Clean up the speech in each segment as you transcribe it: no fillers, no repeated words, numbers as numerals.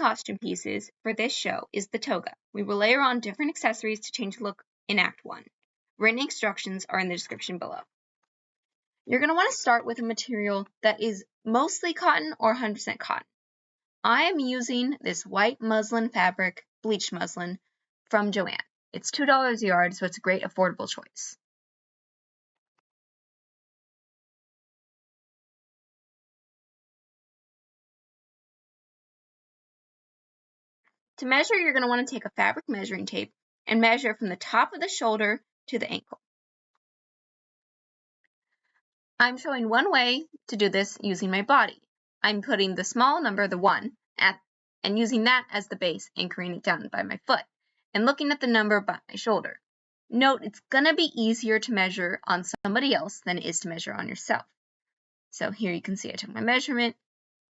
costume pieces for this show is the toga. We will layer on different accessories to change the look in Act 1. Written instructions are in the description below. You're going to want to start with a material that is mostly cotton or 100% cotton. I am using this white muslin fabric, bleached muslin, from Joann. It's $2 a yard, so it's a great affordable choice. To measure, you're going to want to take a fabric measuring tape and measure from the top of the shoulder to the ankle. I'm showing one way to do this using my body. I'm putting the small number, the 1, and using that as the base, anchoring it down by my foot, and looking at the number by my shoulder. Note, it's going to be easier to measure on somebody else than it is to measure on yourself. So here you can see I took my measurement,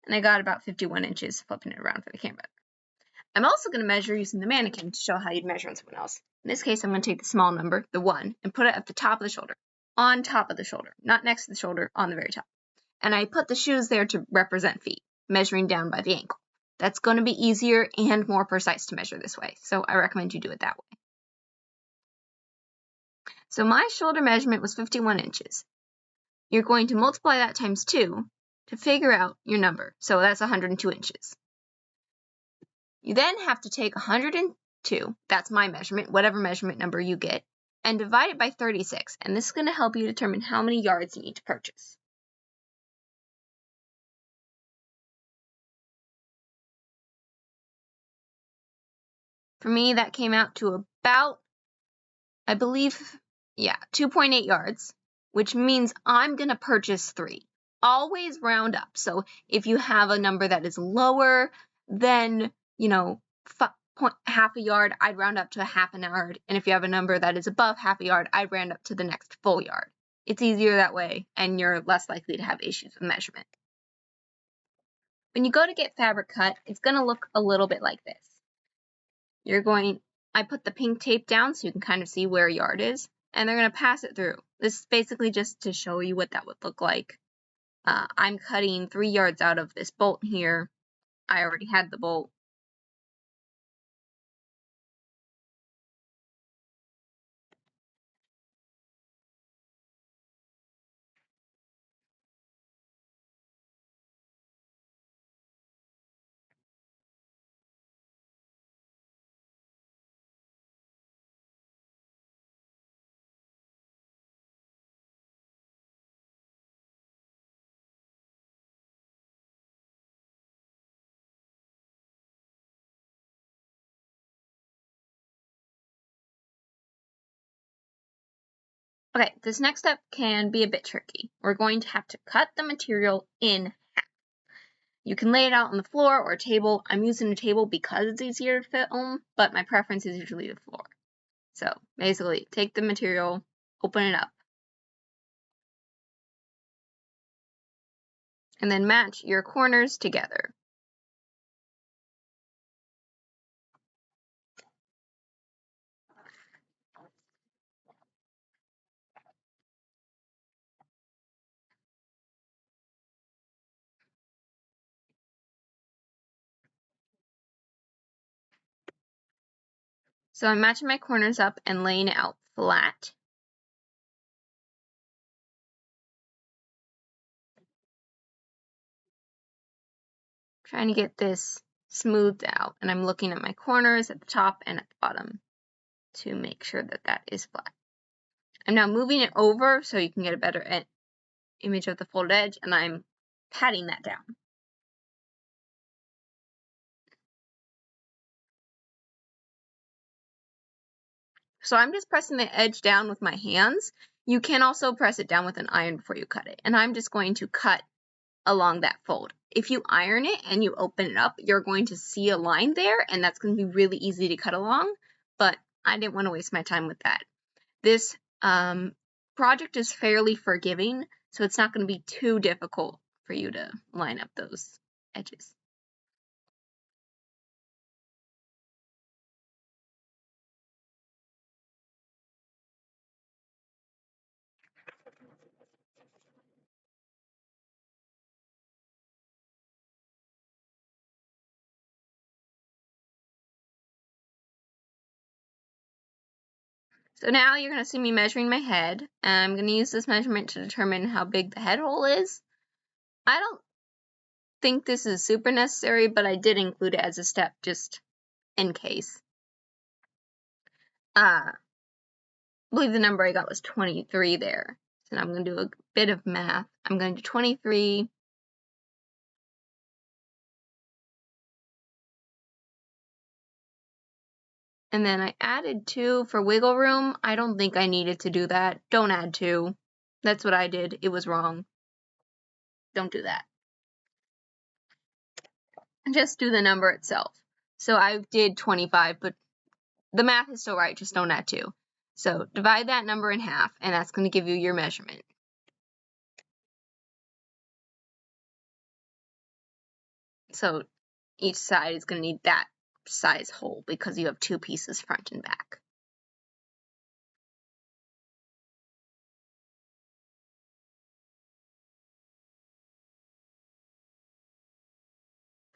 and I got about 51 inches, flipping it around for the camera. I'm also going to measure using the mannequin to show how you'd measure on someone else. In this case, I'm going to take the small number, the 1, and put it at the top of the shoulder. On top of the shoulder, not next to the shoulder, on the very top. And I put the shoes there to represent feet, measuring down by the ankle. That's going to be easier and more precise to measure this way, so I recommend you do it that way. So my shoulder measurement was 51 inches. You're going to multiply that times 2 to figure out your number, so that's 102 inches. You then have to take 102, that's my measurement, whatever measurement number you get, and divide it by 36, and this is going to help you determine how many yards you need to purchase. For me, that came out to about, I believe, 2.8 yards, which means I'm going to purchase 3. Always round up. So if you have a number that is lower than, half a yard, I'd round up to a half an yard. And if you have a number that is above half a yard, I'd round up to the next full yard. It's easier that way, and you're less likely to have issues with measurement. When you go to get fabric cut, it's going to look a little bit like this. I put the pink tape down so you can kind of see where a yard is, and they're going to pass it through. This is basically just to show you what that would look like. I'm cutting 3 yards out of this bolt here. I already had the bolt. Okay, this next step can be a bit tricky. We're going to have to cut the material in half. You can lay it out on the floor or a table. I'm using a table because it's easier to film, but my preference is usually the floor. So basically, take the material, open it up, and then match your corners together. So I'm matching my corners up and laying it out flat. Trying to get this smoothed out, and I'm looking at my corners at the top and at the bottom to make sure that that is flat. I'm now moving it over so you can get a better image of the folded edge, and I'm patting that down. So I'm just pressing the edge down with my hands. You can also press it down with an iron before you cut it, and I'm just going to cut along that fold. If you iron it and you open it up, you're going to see a line there, and that's going to be really easy to cut along, but I didn't want to waste my time with that. This project is fairly forgiving, so it's not going to be too difficult for you to line up those edges. So now you're going to see me measuring my head, and I'm going to use this measurement to determine how big the head hole is. I don't think this is super necessary, but I did include it as a step just in case. I believe the number I got was 23 there. So now I'm going to do a bit of math. I'm going to do 23 and then I added 2 for wiggle room. I don't think I needed to do that. Don't add 2. That's what I did. It was wrong. Don't do that. Just do the number itself. So I did 25, but the math is still right. Just don't add 2. So divide that number in half, and that's going to give you your measurement. So each side is going to need that size hole because you have 2 pieces front and back.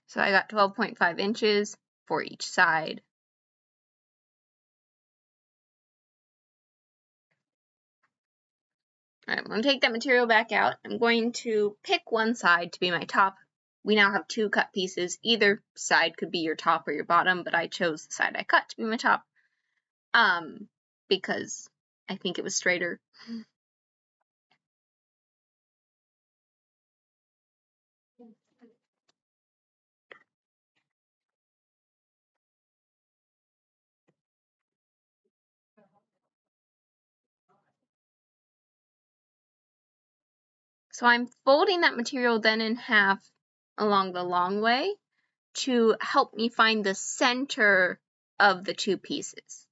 So I got 12.5 inches for each side. All right, I'm going to take that material back out. I'm going to pick one side to be my top. We now have 2 cut pieces. Either side could be your top or your bottom, but I chose the side I cut to be my top because I think it was straighter. So I'm folding that material then in half along the long way to help me find the center of the 2 pieces.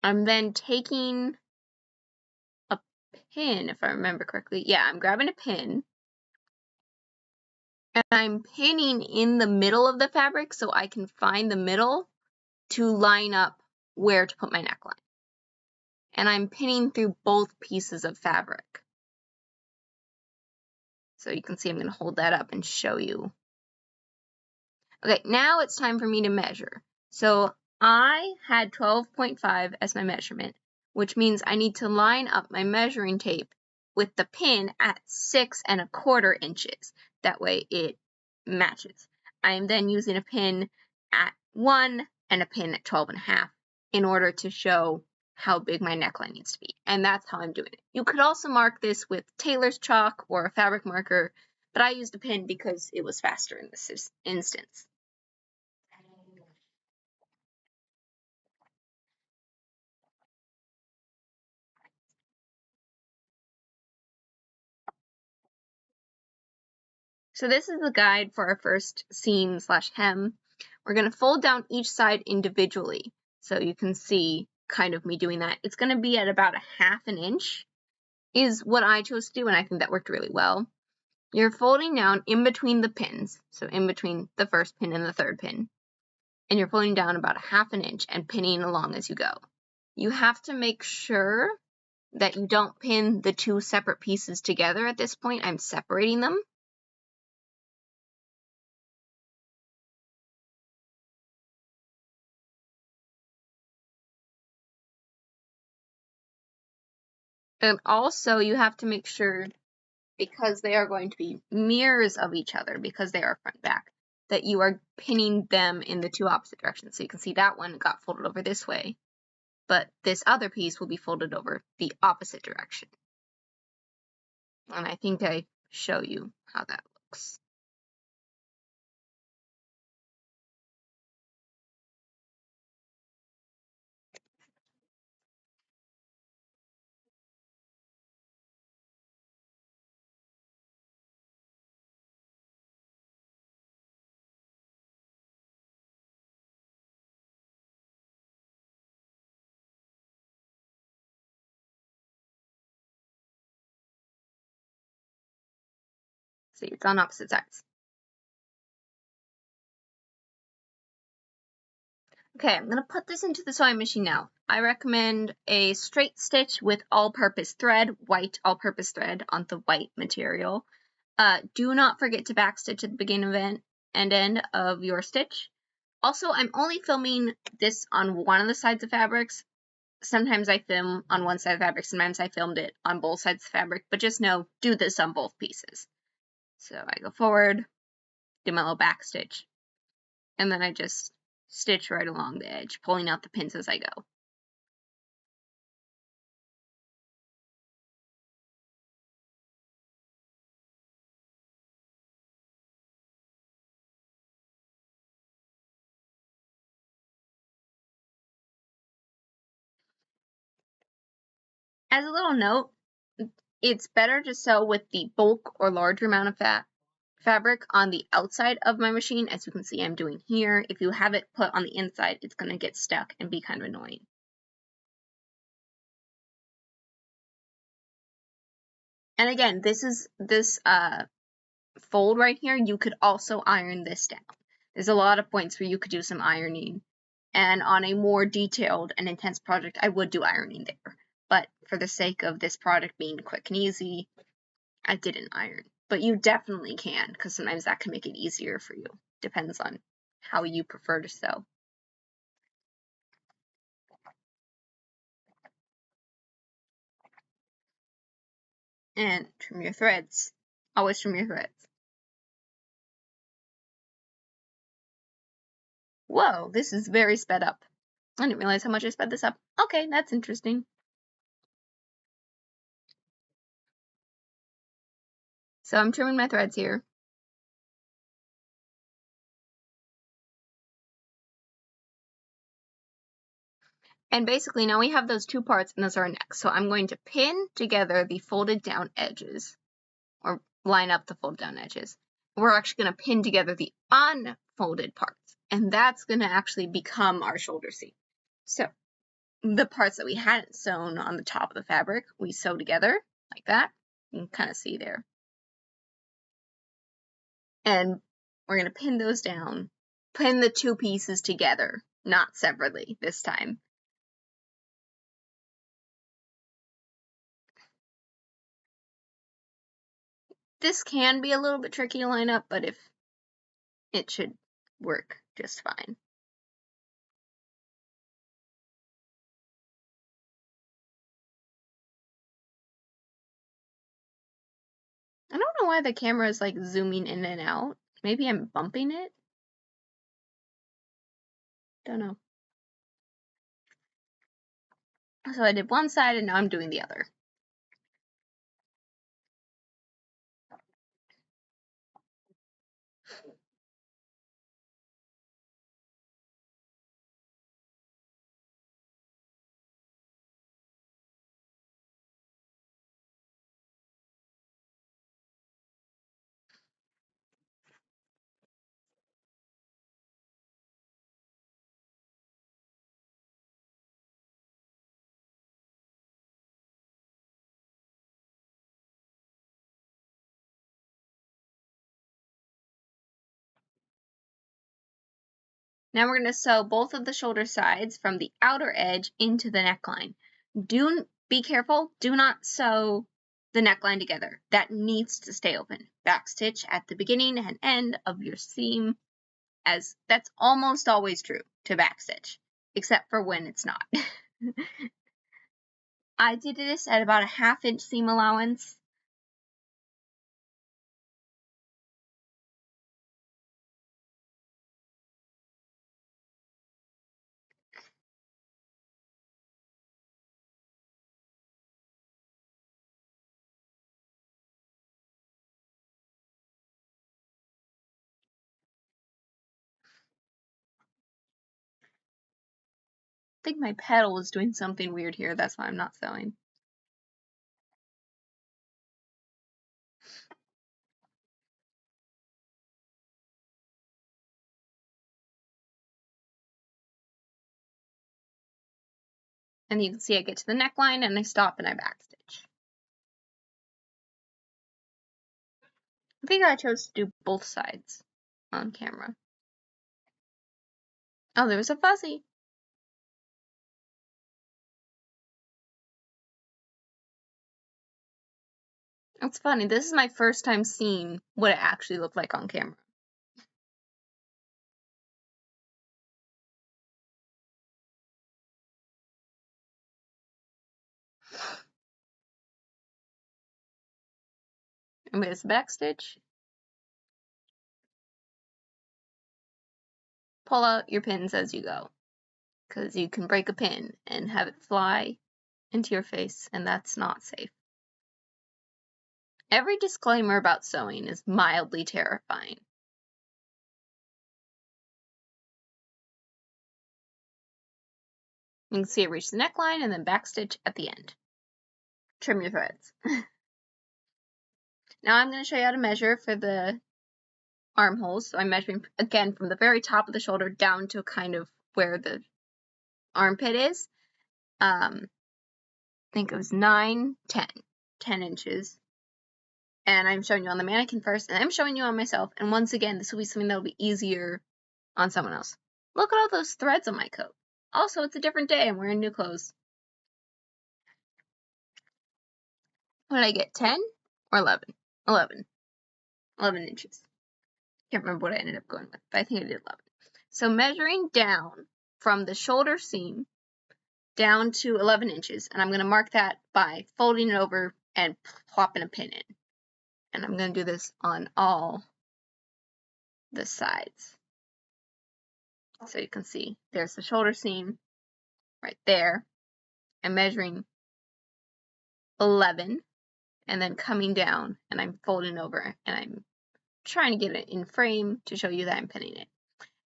I'm then taking a pin, if I remember correctly. Yeah, I'm grabbing a pin, and I'm pinning in the middle of the fabric so I can find the middle to line up where to put my neckline. And I'm pinning through both pieces of fabric. So you can see I'm going to hold that up and show you. Okay, now it's time for me to measure. So I had 12.5 as my measurement, which means I need to line up my measuring tape with the pin at 6 1/4 inches. That way it matches. I am then using a pin at 1 and a pin at 12.5 in order to show how big my neckline needs to be. And that's how I'm doing it. You could also mark this with tailor's chalk or a fabric marker, but I used a pin because it was faster in this instance. So this is the guide for our first seam/hem. We're going to fold down each side individually. So you can see kind of me doing that. It's going to be at about 1/2 inch is what I chose to do, and I think that worked really well. You're folding down in between the pins, so in between the first pin and the third pin, and you're folding down about 1/2 inch and pinning along as you go. You have to make sure that you don't pin the 2 separate pieces together at this point. I'm separating them. And also you have to make sure, because they are going to be mirrors of each other, because they are front and back, that you are pinning them in the 2 opposite directions. So you can see that one got folded over this way, but this other piece will be folded over the opposite direction. And I think I show you how that looks. See, it's on opposite sides. Okay, I'm going to put this into the sewing machine now. I recommend a straight stitch with all-purpose thread, white all-purpose thread on the white material. Do not forget to backstitch at the beginning and end of your stitch. Also, I'm only filming this on one of the sides of fabrics. Sometimes I film on one side of fabric, sometimes I filmed it on both sides of fabric, but just know, do this on both pieces. So I go forward, do my little back stitch, and then I just stitch right along the edge, pulling out the pins as I go. As a little note, it's better to sew with the bulk or larger amount of fabric on the outside of my machine, as you can see I'm doing here. If you have it put on the inside, it's going to get stuck and be kind of annoying. And again, this fold right here, you could also iron this down. There's a lot of points where you could do some ironing. And on a more detailed and intense project, I would do ironing there. But for the sake of this project being quick and easy, I didn't iron. But you definitely can, because sometimes that can make it easier for you. Depends on how you prefer to sew. And trim your threads. Always trim your threads. Whoa, this is very sped up. I didn't realize how much I sped this up. Okay, that's interesting. So I'm trimming my threads here. And basically now we have those two parts and those are our neck. So I'm going to pin together the folded down edges, or line up the folded down edges. We're actually going to pin together the unfolded parts, and that's going to actually become our shoulder seam. So the parts that we hadn't sewn on the top of the fabric, we sew together like that. You can kind of see there. And we're going to pin those down, pin the two pieces together, not separately this time. This can be a little bit tricky to line up, but if it should work just fine. I don't know why the camera is like zooming in and out. Maybe I'm bumping it? Don't know. So I did one side and now I'm doing the other. Now we're going to sew both of the shoulder sides from the outer edge into the neckline. Be careful, do not sew the neckline together. That needs to stay open. Backstitch at the beginning and end of your seam, as that's almost always true to backstitch, except for when it's not. I did this at about a 1/2 inch seam allowance. I think my pedal is doing something weird here, that's why I'm not sewing. And you can see I get to the neckline and I stop and I backstitch. I think I chose to do both sides on camera. Oh, there was a fuzzy. It's funny, this is my first time seeing what it actually looked like on camera. And with the back stitch, pull out your pins as you go, because you can break a pin and have it fly into your face, and that's not safe. Every disclaimer about sewing is mildly terrifying. You can see it reach the neckline and then backstitch at the end. Trim your threads. Now I'm going to show you how to measure for the armholes. So I'm measuring again from the very top of the shoulder down to kind of where the armpit is. I think it was 9, 10 inches. And I'm showing you on the mannequin first, and I'm showing you on myself. And once again, this will be something that will be easier on someone else. Look at all those threads on my coat. Also, it's a different day. I'm wearing new clothes. What did I get, 10 or 11? 11 inches. Can't remember what I ended up going with, but I think I did 11. So measuring down from the shoulder seam down to 11 inches, and I'm going to mark that by folding it over and plopping a pin in. And I'm going to do this on all the sides. So you can see there's the shoulder seam right there. I'm measuring 11 and then coming down, and I'm folding over, and I'm trying to get it in frame to show you that I'm pinning it.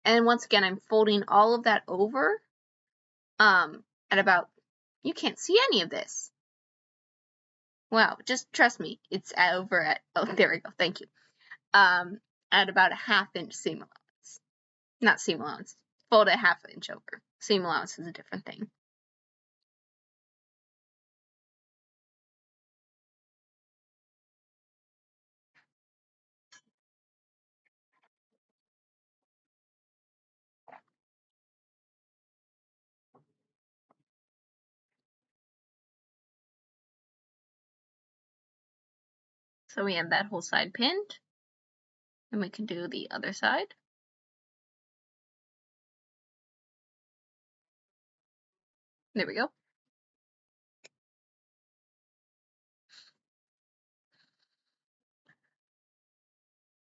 And once again, I'm folding all of that over at about, you can't see any of this. Wow, just trust me, it's over at, oh, there we go, thank you. At about a 1/2 inch seam allowance. Not seam allowance, fold it 1/2 inch over. Seam allowance is a different thing. So we have that whole side pinned, and we can do the other side. There we go.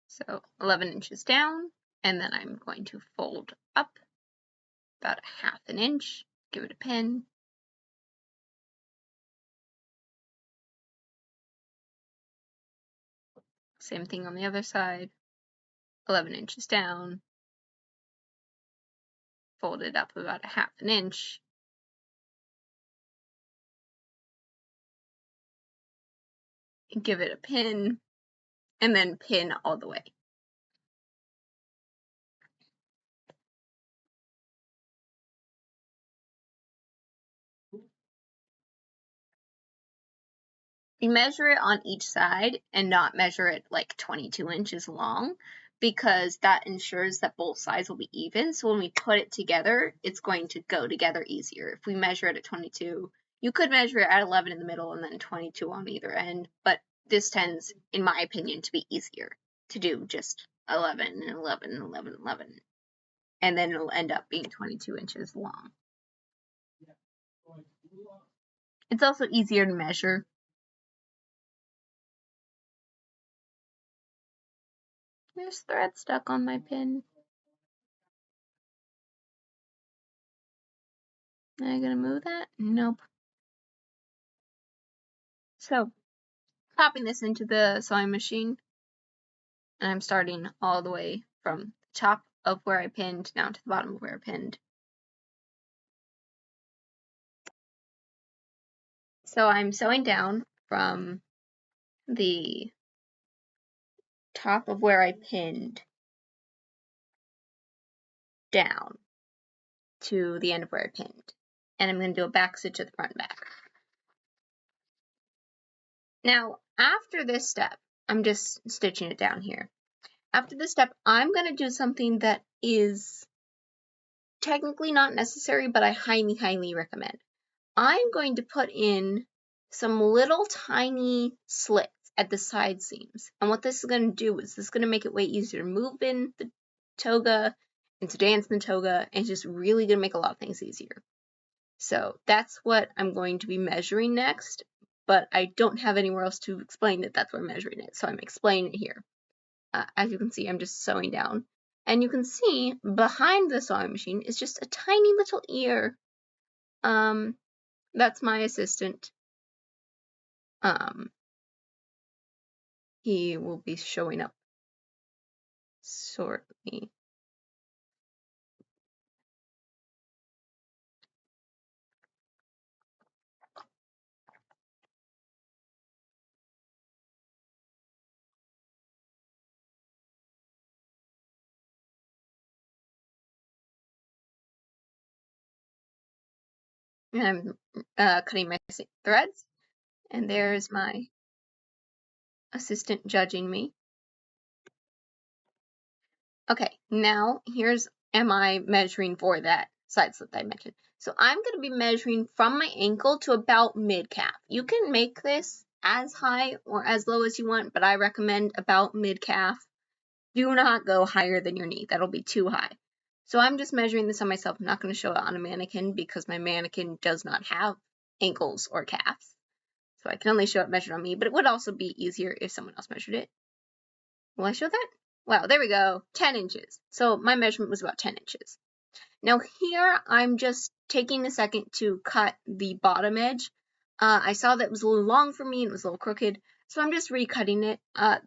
So 11 inches down, and then I'm going to fold up about 1/2 inch, give it a pin. Same thing on the other side, 11 inches down, fold it up about 1/2 inch. Give it a pin, and then pin all the way. You measure it on each side and not measure it like 22 inches long, because that ensures that both sides will be even. So when we put it together, it's going to go together easier. If we measure it at 22, you could measure it at 11 in the middle and then 22 on either end, but this tends, in my opinion, to be easier to do just 11 and 11 and 11 and 11. And then it'll end up being 22 inches long. It's also easier to measure. There's thread stuck on my pin. Am I gonna move that? Nope. So, popping this into the sewing machine, and I'm starting all the way from the top of where I pinned down to the bottom of where I pinned. So I'm sewing down from the top of where I pinned down to the end of where I pinned. And I'm going to do a back stitch at the front and back. Now, after this step, I'm just stitching it down here. After this step, I'm going to do something that is technically not necessary, but I highly, highly recommend. I'm going to put in some little tiny slits at the side seams. And what this is going to do is this is going to make it way easier to move in the toga and to dance in the toga, and it's just really going to make a lot of things easier. So that's what I'm going to be measuring next, but I don't have anywhere else to explain that that's where I'm measuring it, so I'm explaining it here. As you can see, I'm just sewing down. And you can see behind the sewing machine is just a tiny little ear. That's my assistant. He will be showing up shortly. And I'm cutting my threads, and there's my assistant judging me. Okay, now am I measuring for that side slip that I mentioned. So I'm going to be measuring from my ankle to about mid-calf. You can make this as high or as low as you want, but I recommend about mid-calf. Do not go higher than your knee. That'll be too high. So I'm just measuring this on myself. I'm not going to show it on a mannequin because my mannequin does not have ankles or calves. So I can only show it measured on me, but it would also be easier if someone else measured it. Will I show that? Wow, there we go, 10 inches. So my measurement was about 10 inches. Now here, I'm just taking a second to cut the bottom edge. I saw that it was a little long for me and it was a little crooked, so I'm just recutting it.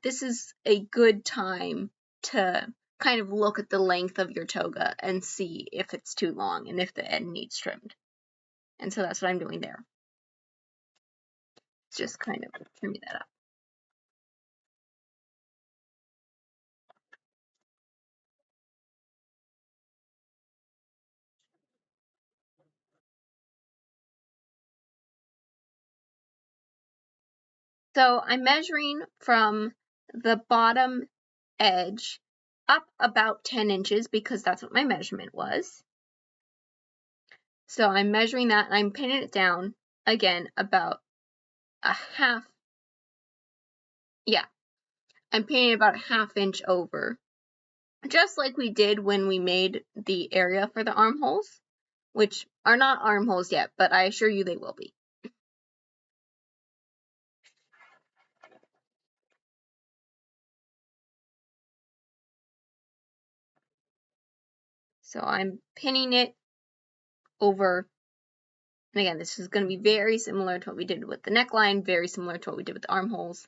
This is a good time to kind of look at the length of your toga and see if it's too long and if the end needs trimmed. And so that's what I'm doing there. It's just kind of trimming that up. So I'm measuring from the bottom edge up about 10 inches because that's what my measurement was. So I'm measuring that and I'm pinning it down again about a half. Yeah, I'm pinning about a half inch over, just like we did when we made the area for the armholes, which are not armholes yet, but I assure you they will be. So I'm pinning it over. And again, this is going to be very similar to what we did with the neckline, very similar to what we did with the armholes.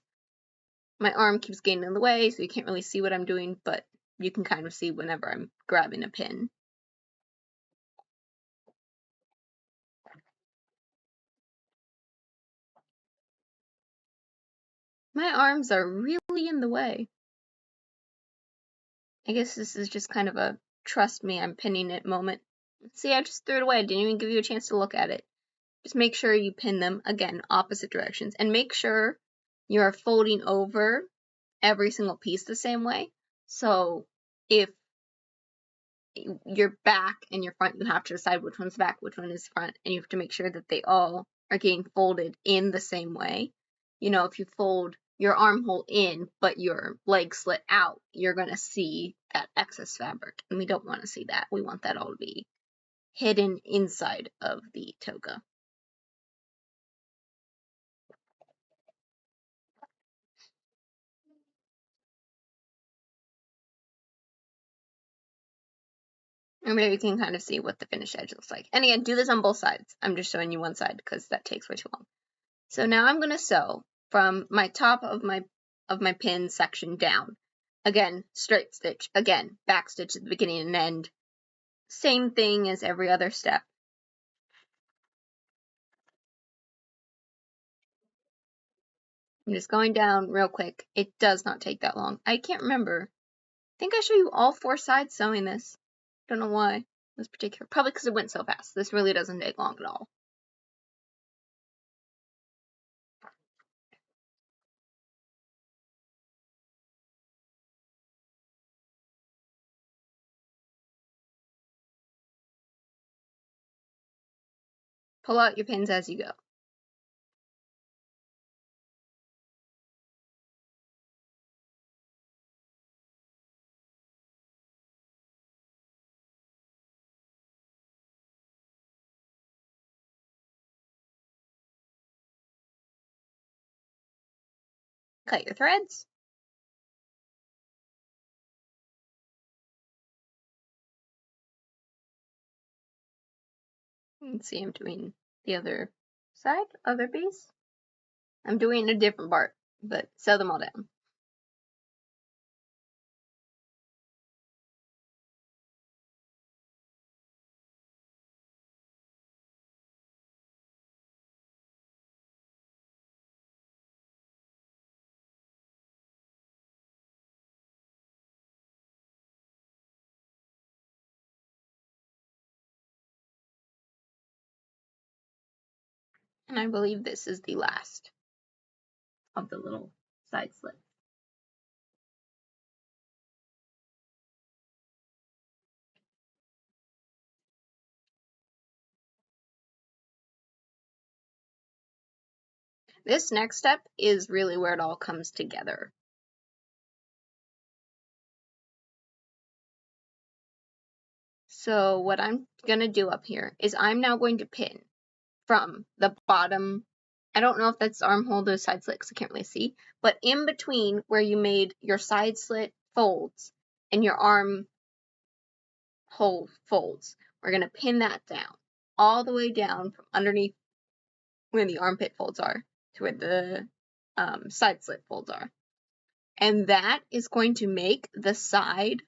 My arm keeps getting in the way, so you can't really see what I'm doing, but you can kind of see whenever I'm grabbing a pin. My arms are really in the way. I guess this is just kind of a trust me, I'm pinning it moment. See, I just threw it away. I didn't even give you a chance to look at it. Just make sure you pin them, again, opposite directions. And make sure you're folding over every single piece the same way. So if your back and your front, you have to decide which one's back, which one is front, and you have to make sure that they all are getting folded in the same way. You know, if you fold your armhole in, but your leg slit out, you're going to see that excess fabric, and we don't want to see that. We want that all to be hidden inside of the toga. And maybe you can kind of see what the finished edge looks like. And again, do this on both sides. I'm just showing you one side because that takes way too long. So now I'm going to sew from my top of my pin section down. Again, straight stitch. Again, back stitch at the beginning and end. Same thing as every other step. I'm just going down real quick. It does not take that long. I can't remember. I think I show you all 4 sides sewing this. Don't know why this particular. Probably because it went so fast. This really doesn't take long at all. Pull out your pins as you go. Cut your threads. You can see I'm doing the other side, other piece. I'm doing a different part, but sew them all down. And I believe this is the last of the little side slits. This next step is really where it all comes together. So what I'm going to do up here is I'm now going to pin from the bottom. I don't know if that's the armhole or side slit because I can't really see, but in between where you made your side slit folds and your armhole folds, we're going to pin that down all the way down from underneath where the armpit folds are to where the side slit folds are. And that is going to make the side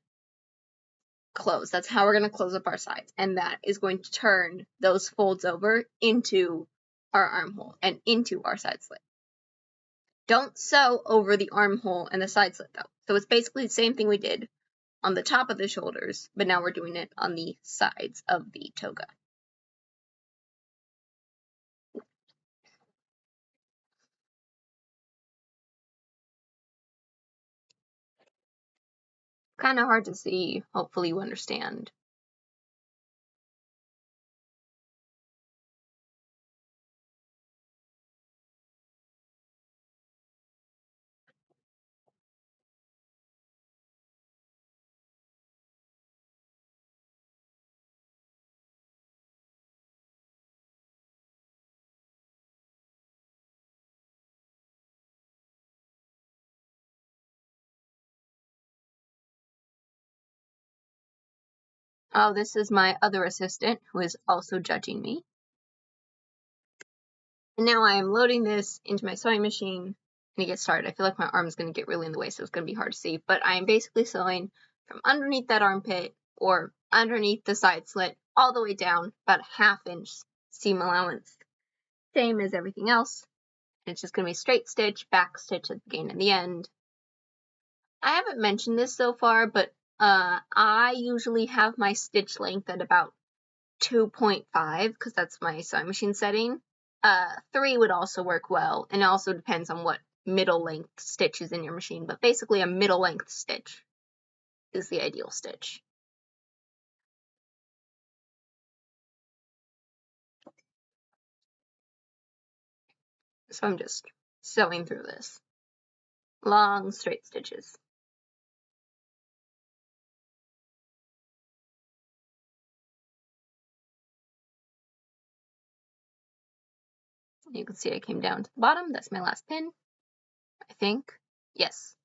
close. That's how we're going to close up our sides. And that is going to turn those folds over into our armhole and into our side slit. Don't sew over the armhole and the side slit though. So it's basically the same thing we did on the top of the shoulders, but now we're doing it on the sides of the toga. Kind of hard to see. Hopefully you understand. Oh, this is my other assistant who is also judging me. And now I am loading this into my sewing machine and to get started. I feel like my arm is going to get really in the way, so it's going to be hard to see. But I am basically sewing from underneath that armpit or underneath the side slit all the way down about a 1/2 inch seam allowance. Same as everything else. It's just going to be straight stitch, back stitch at the beginning and the end. I haven't mentioned this so far, but I usually have my stitch length at about 2.5 because that's my sewing machine setting. 3 would also work well, and it also depends on what middle length stitch is in your machine, but basically a middle length stitch is the ideal stitch. So I'm just sewing through this. Long straight stitches. You can see I came down to the bottom. That's my last pin, I think. Yes.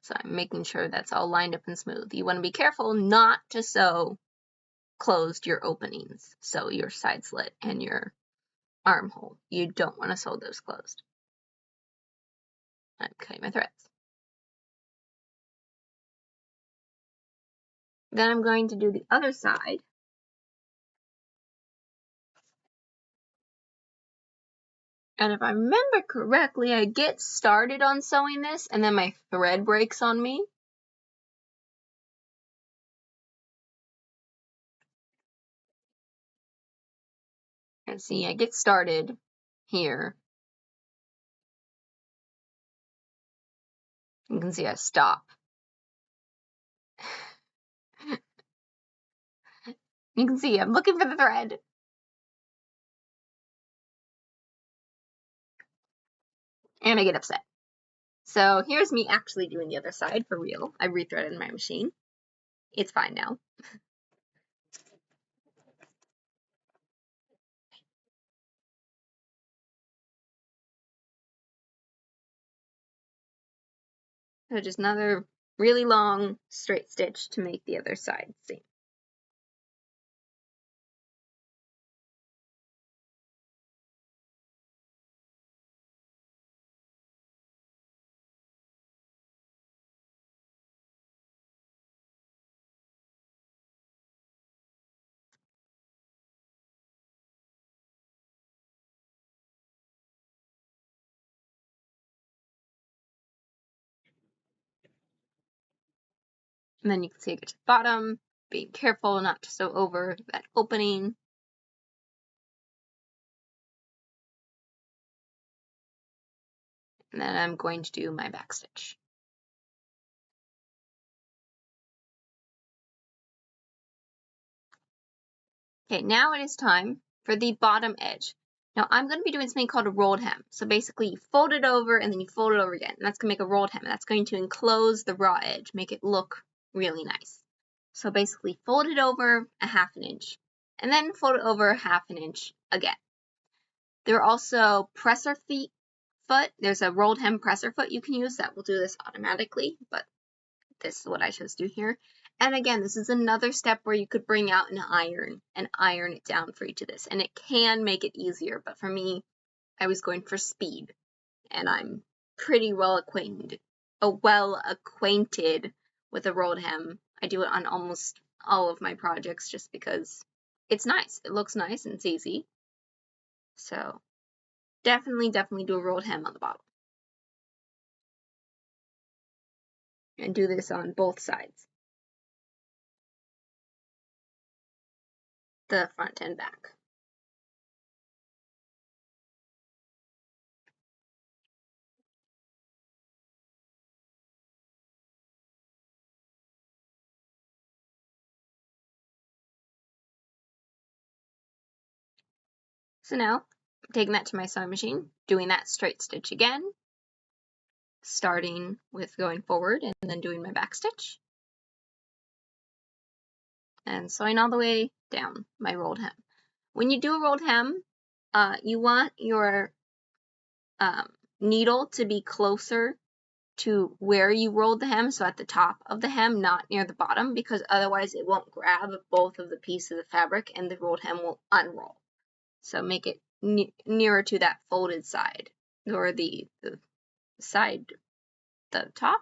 So I'm making sure that's all lined up and smooth. You want to be careful not to sew closed your openings. So your side slit and your armhole. You don't want to sew those closed. I'm cutting my threads. Then I'm going to do the other side. And if I remember correctly, I get started on sewing this and then my thread breaks on me. And see, I get started here. You can see I stop. You can see I'm looking for the thread. And I get upset. So here's me actually doing the other side for real. I rethreaded my machine. It's fine now. So just another really long straight stitch to make the other side seam. And then you can see I get to the bottom, being careful not to sew over that opening. And then I'm going to do my back stitch. Okay, now it is time for the bottom edge. Now I'm going to be doing something called a rolled hem. So basically you fold it over and then you fold it over again. And that's going to make a rolled hem. And that's going to enclose the raw edge, make it look really nice. So basically fold it over a ½ inch and then fold it over a ½ inch again. There are also presser foot. There's a rolled hem presser foot you can use that will do this automatically, but this is what I chose to do here. And again, this is another step where you could bring out an iron and iron it down for each of this. And it can make it easier, but for me, I was going for speed. And I'm pretty well acquainted with a rolled hem. I do it on almost all of my projects just because it's nice. It looks nice and it's easy. So definitely do a rolled hem on the bottom. And do this on both sides, the front and back. So now, I'm taking that to my sewing machine, doing that straight stitch again, starting with going forward and then doing my back stitch, and sewing all the way down my rolled hem. When you do a rolled hem, you want your needle to be closer to where you rolled the hem, so at the top of the hem, not near the bottom, because otherwise it won't grab both of the pieces of fabric and the rolled hem will unroll. So make it nearer to that folded side, or the side, the top.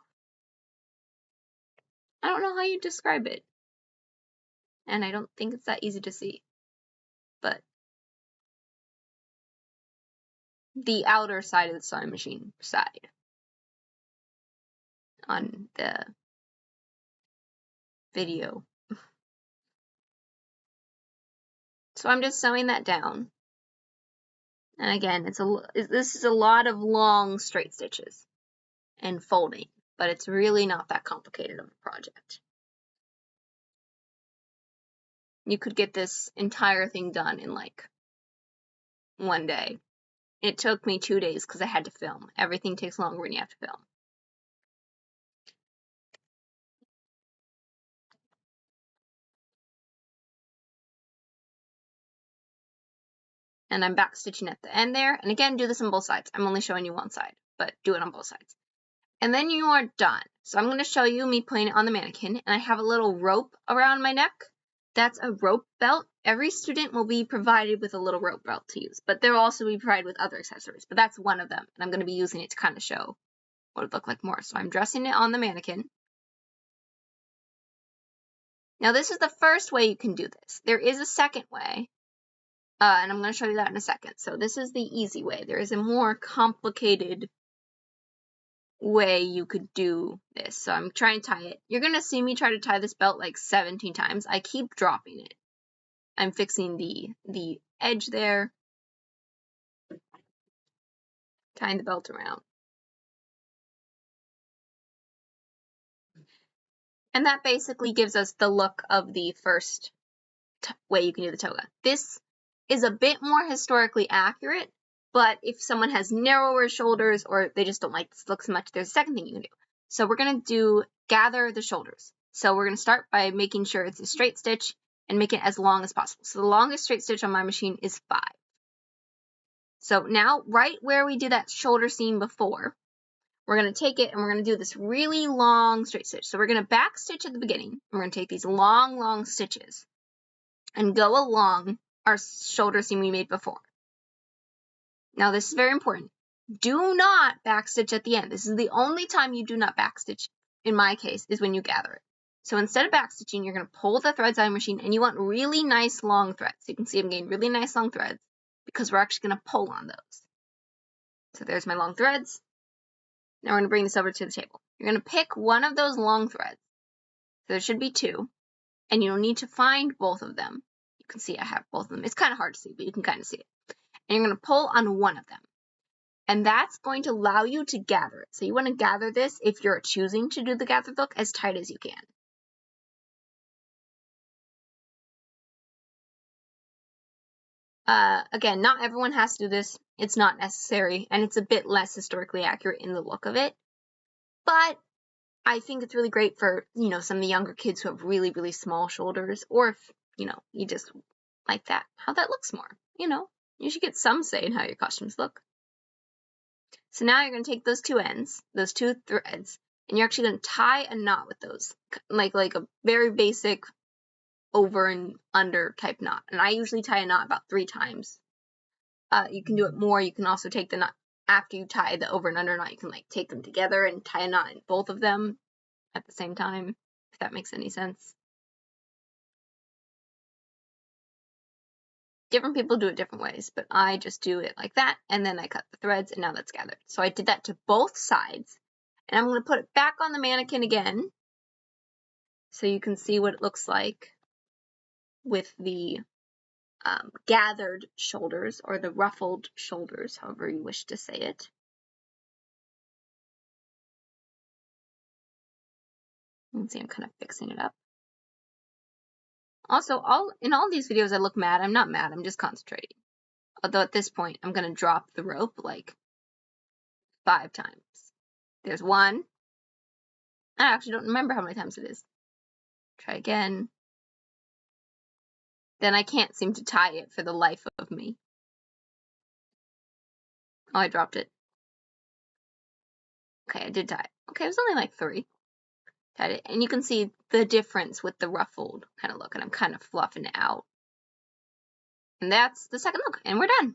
I don't know how you describe it, and I don't think it's that easy to see, but the outer side of the sewing machine side on the video. So I'm just sewing that down, and again, this is a lot of long straight stitches and folding, but it's really not that complicated of a project. You could get this entire thing done in like one day. It took me 2 days because I had to film. Everything takes longer when you have to film. And I'm back stitching at the end there. And again, do this on both sides. I'm only showing you one side, but do it on both sides. And then you are done. So I'm going to show you me putting it on the mannequin, and I have a little rope around my neck. That's a rope belt. Every student will be provided with a little rope belt to use, but they'll also be provided with other accessories, but that's one of them. And I'm going to be using it to kind of show what it would look like more. So I'm dressing it on the mannequin. Now this is the first way you can do this. There is a second way. And I'm going to show you that in a second. So this is the easy way. There is a more complicated way you could do this. So I'm trying to tie it. You're going to see me try to tie this belt like 17 times. I keep dropping it. I'm fixing the edge there, tying the belt around. And that basically gives us the look of the first way you can do the toga. This is a bit more historically accurate, but if someone has narrower shoulders or they just don't like this look so much, there's a second thing you can do. So we're going to gather the shoulders. So we're going to start by making sure it's a straight stitch and make it as long as possible. So the longest straight stitch on my machine is 5. So now, right where we did that shoulder seam before, we're going to take it and we're going to do this really long straight stitch. So we're going to back stitch at the beginning. We're going to take these long stitches and go along our shoulder seam we made before. Now this is very important. Do not backstitch at the end. This is the only time you do not backstitch, in my case, is when you gather it. So instead of backstitching, you're going to pull the threads out of your machine, and you want really nice long threads. You can see I'm getting really nice long threads because we're actually going to pull on those. So there's my long threads. Now we're going to bring this over to the table. You're going to pick one of those long threads. So there should be two, and you don't need to find both of them. You can see I have both of them. It's kind of hard to see, but you can kind of see it. And you're going to pull on one of them. And that's going to allow you to gather it. So you want to gather this, if you're choosing to do the gathered look, as tight as you can. Again, not everyone has to do this. It's not necessary, and it's a bit less historically accurate in the look of it. But I think it's really great for, some of the younger kids who have really, really small shoulders, or if, you just like that, how that looks more. You should get some say in how your costumes look. So now you're going to take those two ends, those two threads, and you're actually going to tie a knot with those, like a very basic over and under type knot. And I usually tie a knot about 3 times. You can do it more. You can also take the knot after you tie the over and under knot. You can take them together and tie a knot in both of them at the same time, if that makes any sense. Different people do it different ways, but I just do it like that, and then I cut the threads, and now that's gathered. So I did that to both sides, and I'm going to put it back on the mannequin again, so you can see what it looks like with the gathered shoulders, or the ruffled shoulders, however you wish to say it. You can see I'm kind of fixing it up. Also, in all these videos I look mad. I'm not mad, I'm just concentrating. Although at this point, I'm going to drop the rope 5 times. There's 1. I actually don't remember how many times it is. Try again. Then I can't seem to tie it for the life of me. Oh, I dropped it. Okay, I did tie it. Okay, it was only 3. Tied it. And you can see the difference with the ruffled kind of look, and I'm kind of fluffing it out. And that's the second look, and we're done.